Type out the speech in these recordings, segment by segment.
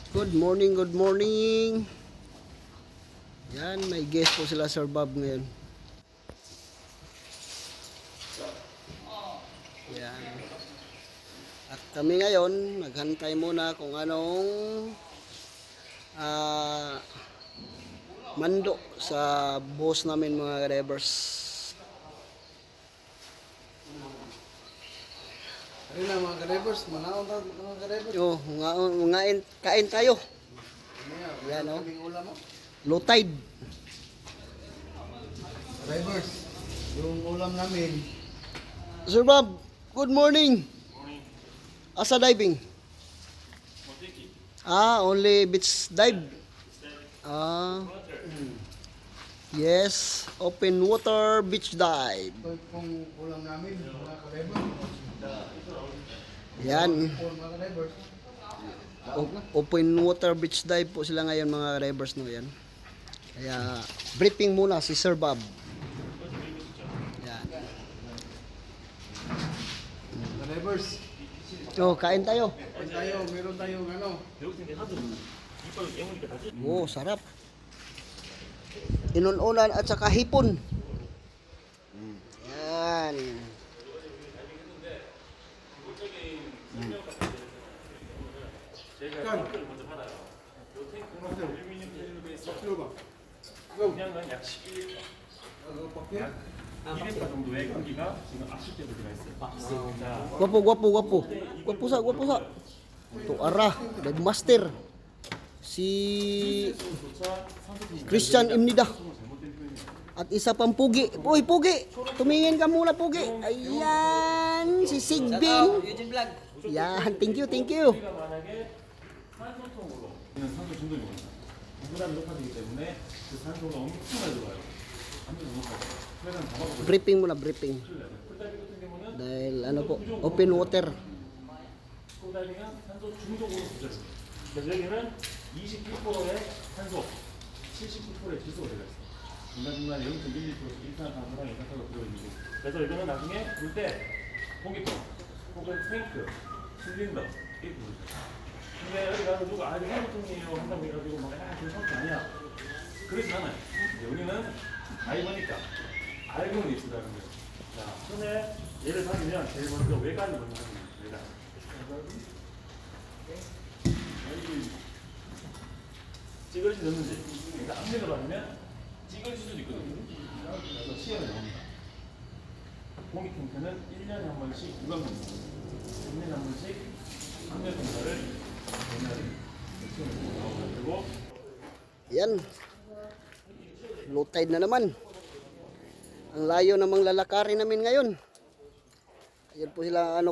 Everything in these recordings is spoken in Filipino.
Good morning, good morning. Yan, may guest po sila Sir Bob ngayon. Yan. At kami ngayon, naghantay muna kung anong mando sa boss namin mga drivers. Ayun na mga drivers, manaon ta mga drivers. Oh, kain tayo. Yan oh. Low tide. Drivers, yung ulam namin. Sir Bob, good morning. Asa diving? Only beach dive. Yes, open water beach dive. Ito yung ulam namin, mga drivers. Yan. Mga drivers. Open water beach dive po sila ngayon mga drivers no yan. Kaya briefing muna si Sir Bob. Yan. Mga drivers, Oh, kain tayo. meron tayong ano. Oh, sarap. Inununan at saka hipon. Yan. Kan. 그냥은 약 11리터. 2리터 정도의 공기가 지금 압축되고 들어가 있어요. 자, Gwapo. Gwapo sa. Ito ara, Master. Si Christian Imnida. At isa pang pugi. Uy, pugi. Tumingin ka muna, pugi. Ayan, si Sigbin. Yan, thank you. 우리가 만약에 산소통으로 있는 산소 중독이 옵니다. 무부담이 높아지기 때문에 그 산소가 엄청나게 들어가요. 완전 높아요. 그래서 잡아보고 Briefing muna, briefing. 풀다이빙 같은 경우는 Dahil ano po, open water. 풀다이빙은 산소 중독으로 부족해요. 그래서 여기는 29%의 산소, 79%의 질소가 들어있어요. 중간중간 0.1리터씩 일산화탄소랑 이산화탄소가 들어있는 거. 그래서 이거는 나중에 물 때 공기통 혹은 탱크, 실린더 이렇게 부르죠. 근데 여기 가서 누가 이거 해보통이에요 한다고 해가지고 막 그 성격 아니야. 그러진 않아요. 우리는 다이버니까 알고는 있으라는 거예요. 자, 손에 얘를 잡으면 제일 먼저 외관을 먼저 합니다. 외관. 여기 찌그러지 넣는지 그러니까 압력을 받으면 찌그러질 수도 있거든요. 그래서 시험에 나옵니다. 공기 탱크는 1년에 한 번씩 구강검사, 1년에 한 번씩 압력 검사를 옛날에 시험에 나오고 Yan. Low tide na naman. Ang layo namang lalakarin namin ngayon. Ayan po sila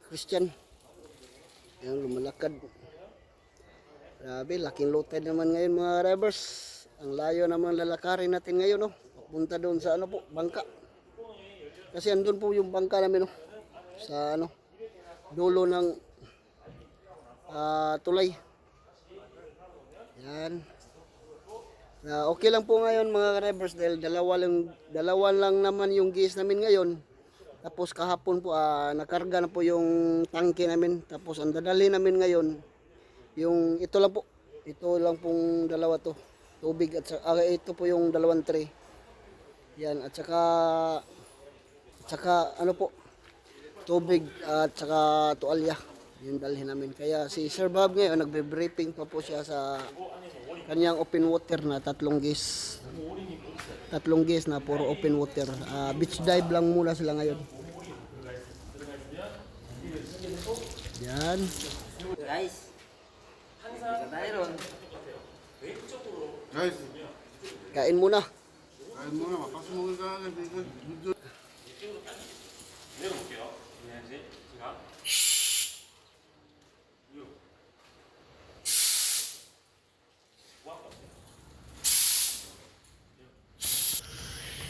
Christian. Ayan, lumalakad. Grabe, laking low tide naman ngayon mga drivers. Ang layo namang lalakarin natin ngayon, no. Punta doon sa bangka. Kasi andun po yung bangka namin, no. Sa dulo ng tulay. Yan. Okay lang po ngayon mga drivers dahil dalawa lang naman yung gas namin ngayon. Tapos kahapon po nakarga na po yung tangke namin. Tapos ang dadali namin ngayon yung ito lang po. Ito lang pong dalawa to. Tubig at saka ito po yung dalawang tray. Yan at saka tubig at saka tuwalya. Yung dalhin namin. Kaya si Sir Bob ngayon nagbe-briefing pa po siya sa kanyang open water na tatlong gas na puro open water. Beach dive lang muna sila ngayon. Yan. Guys, isa tayo ron. Guys, Kain muna. kain muna, makasumugin ka agad. 내려볼게요. 네, 이제 제가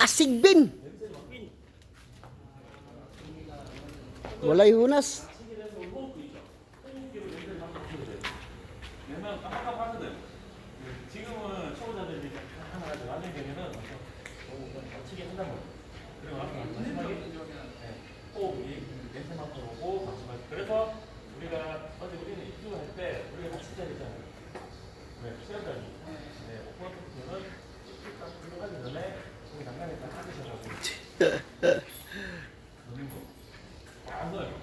Asigbin. Walay hunas. 내면 깜깜하거든. 지금은 초보자들이 하나 가지고 나중에 되면은 치게 한단 말이에요. 그리고 마지막에 호흡이 냄새 맡고 오고 마지막에 그래서 우리가 어제 우리 네, 시간까지. 네, 오픈 토트는 딱 들어가기 전에 거기 난간에 딱 닦으셔가지고 넣는 거. 안 넣어요.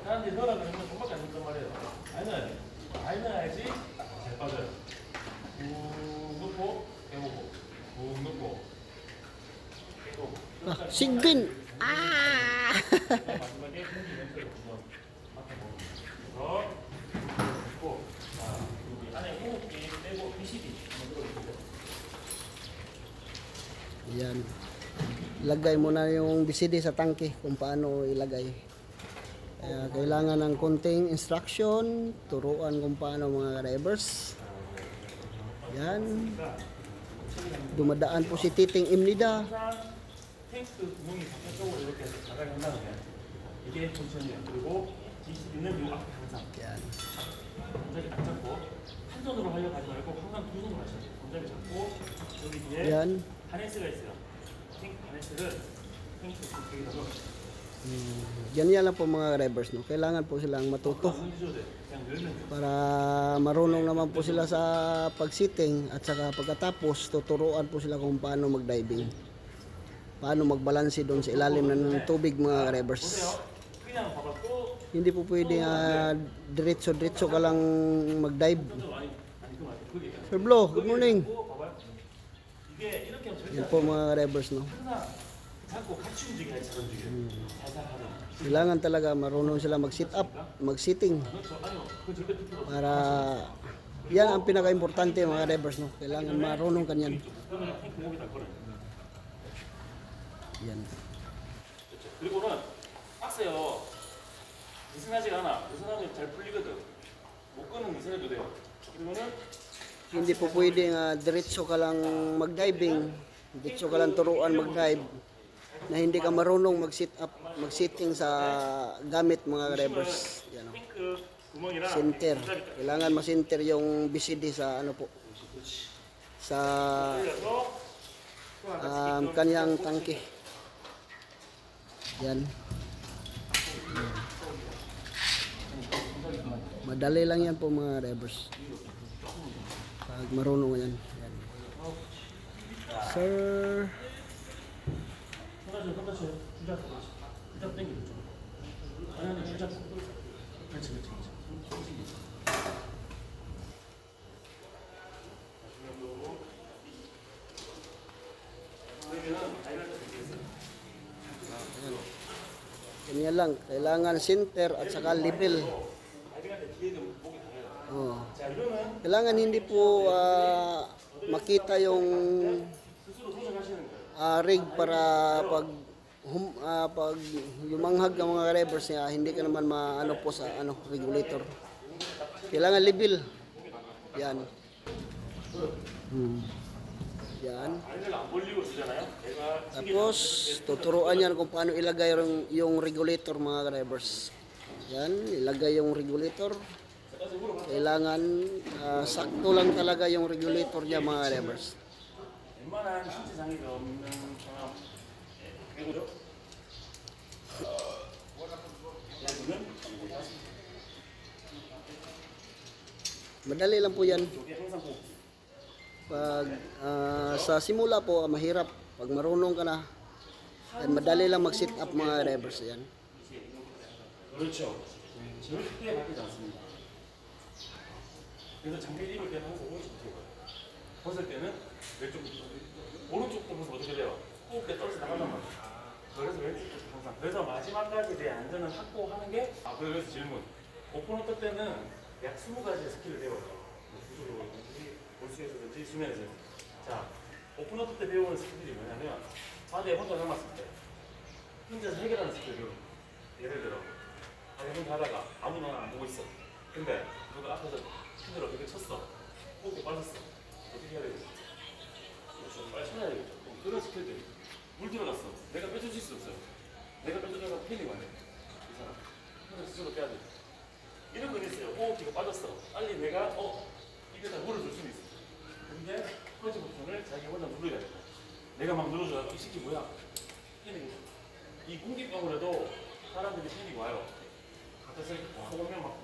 사람들이 넣으라 그러면 손밖에 안 넣단 말이에요. 안 넣어야 돼. 안 넣어야지 잘 빠져요. 꾹 넣고 빼보고 꾹 넣고 빼고. 아, 신빈. 아. 마지막에 공기 냄새를 한번 맡아보고 그래서 넣고 자 여기 안에 호흡기 빼고 BCD 한번 들어주세요. Yan. Ilagay mo na yung BCD sa tangke kung paano ilagay. Kaya kailangan ng konting instruction, turuan kung paano mga drivers. Yan. Dumadaan po si Titing Imnida. 항상 탱크 구멍이 바깥쪽으로 이렇게 나가게 한다는 거예요. 이게 포지션이에요. 그리고 BCD는 요 앞에 항상 Yan. 동작이 딱 잡고 한 손으로 하려고 하지 말고 항상 두 손으로 하셔야 돼요. 동작이 잡고 여기 뒤에 Yan. 하네스가 있어요. 탱크 하네스를 탱크 여기다가 Ganyan lang po mga drivers. No? Kailangan po silang matuto 안 흔들어도 돼요. 그냥 늘면 돼요. para marunong naman po sila sa pagsiting at saka pagkatapos tuturuan po sila kung paano mag-diving. Paano magbalanse doon sa ilalim ng tubig mga drivers. 보세요. 그냥 봐봐 또 Hindi po pwede diretso-diretso ka lang mag-dive. 아니 그거 말고 그게 Sir Blo, good morning. 또 봐봐요. 이게 이렇게 하면 절대 Yan 안 po 돼요. mga drivers. No? 항상 자꾸 같이 움직여야 잘 움직여요. 살살 하는. Kailangan talaga marunong sila mag-sit up, mag-sitting. 그렇죠. 아니요. 그 절대 필요 없어요. Para yan ang pinaka-importante mga drivers. No? Kailangan marunong kanyan. 그러면 탱크 목에다 걸어요. Yan. 그렇죠. 그리고는 빡세요. 느슨하지가 않아. 느슨하면 잘 풀리거든. 못 끄는 느슨해도 돼요. 그리고는 Hindi po pwede diretso ka lang mag-diving, diretso ka lang turuan mag-dive na hindi ka marunong mag-sit up, mag-sitting sa gamit mga drivers. Yan o. 탱크 구멍이랑 Center. Kailangan ma-center yung BCD sa ano po. Sa 그래서 kanyang tangke. Yan. Madali lang yan po mga drivers. Pag marunong yan. Yan. Sir. 손다쳐요. 주작 당기죠. 아니 주작. 그렇지. Ganyan lang. Kailangan center at saka level. Oh. 자 이거는 Kailangan hindi po makita yung 스스로 조작하시는 거예요. rig para pag lumanghag ang mga drivers niya, hindi ka naman maano po sa regulator. Kailangan level. Yan. Yan. 아이를 안 벌리고 주잖아요. 내가 Tapos tuturuan yan kung paano ilagay yung regulator mga drivers. Yan, ilagay yung regulator. Kailangan sakto lang talaga yung regulator niya mga drivers. 웬만한 신체 장애가 없는 사람 배우죠. 이거는 Madali lang po yan. 여기 항상 꼭 Pag sa simula po mahirap. Pag marunong ka na, yan, madali lang mag-sit up mga drivers yan. 그렇죠. 절대 바뀌지 않습니다. 그래서 장비를 입을 때는 항상 오른쪽부터 입어요. 벗을 때는 왼쪽부터. 오른쪽부터 벗으면 어떻게 돼요? 호흡에 떨어져 나간단 말이에요. 그래서 왼쪽부터 항상. 그래서 마지막까지 내 안전을 확보하는 게 그래서 질문. 오픈워터 때는 약 20가지의 스킬을 배워요. 구조로든지 볼수에서든지 수면에서. 자, 오픈워터 때 배우는 스킬들이 뭐냐면 바다에 혼자 남았을 때 혼자서 해결하는 스킬을 예를 들어 혼자 하다가 아무나 안 보고 있어. 근데 누가 앞에서 힘들어 그렇게 쳤어. 호흡이 빠졌어. 어떻게 해야 되겠어? 그렇죠. 빨리 찾아야 되겠죠. 그런 스킬들이 물 들어갔어. 내가 빼줄 수 없어요. 내가 빼주다가 패닉 와요. 이 사람 혼자 스스로 빼야 돼. 이런 건 있어요. 호흡기가 빠졌어. 빨리 내가 입에다 물을 줄 수는 있어. 근데 퍼지 버튼을 자기 혼자 눌러야 돼. 내가 막 눌러줘. 이 새끼 뭐야? 패닉. 이 공기병으로도 사람들이 패닉 와요. 앞에서 이렇게 막 오면 막